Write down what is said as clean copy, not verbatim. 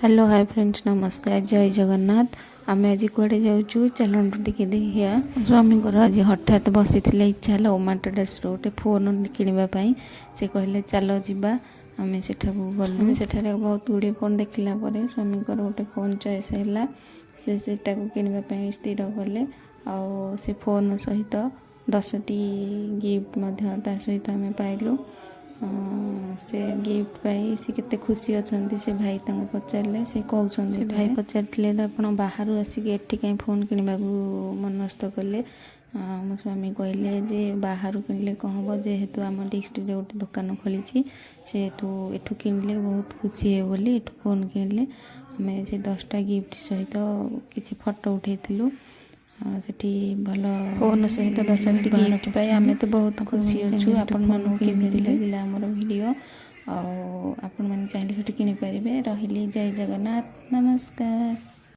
Hello hi friends नमस्कार जय जगन्नाथ। आम आज कड़े जाऊँ चलतु टी देखिया स्वामी आज हठात बसी इच्छा है ओमाटोडेस गोटे फोन किणवाई से कहले चलो जीवा आम सेठा गलु सेठारे बहुत गुड़े फोन देखला स्वामी गोटे फोन चॉइस है से किणवाई स्थिर कले से फोन सहित 10टी गिफ्ट सहित आम पाइलु। से गिफ्ट पाई सी केते खुशी अच्छा से भाई पचारे से कहते भाई पचारे आप बाहर आसिक एटी कहीं फोन किणवा मनस्थ कले। मो स्वामी कहले जे बाहर किणले कौन हम जेहेतु आम डिस्ट्रिक्ट गोटे दुकान खोली से एठू किणले बहुत खुशी है बोली एठू फोन किणले आम से 10टा गिफ्ट सहित किसी फोटो उठेलु सेठी भल फोन सहित 10टी गिफ्ट पाई आम तो बहुत खुशी अच्छु। आपण मानू केमिति लगिला हमर वीडियो आपण माने चाहिले सेठी किनि परिबे। रहिली जय जगन्नाथ नमस्कार।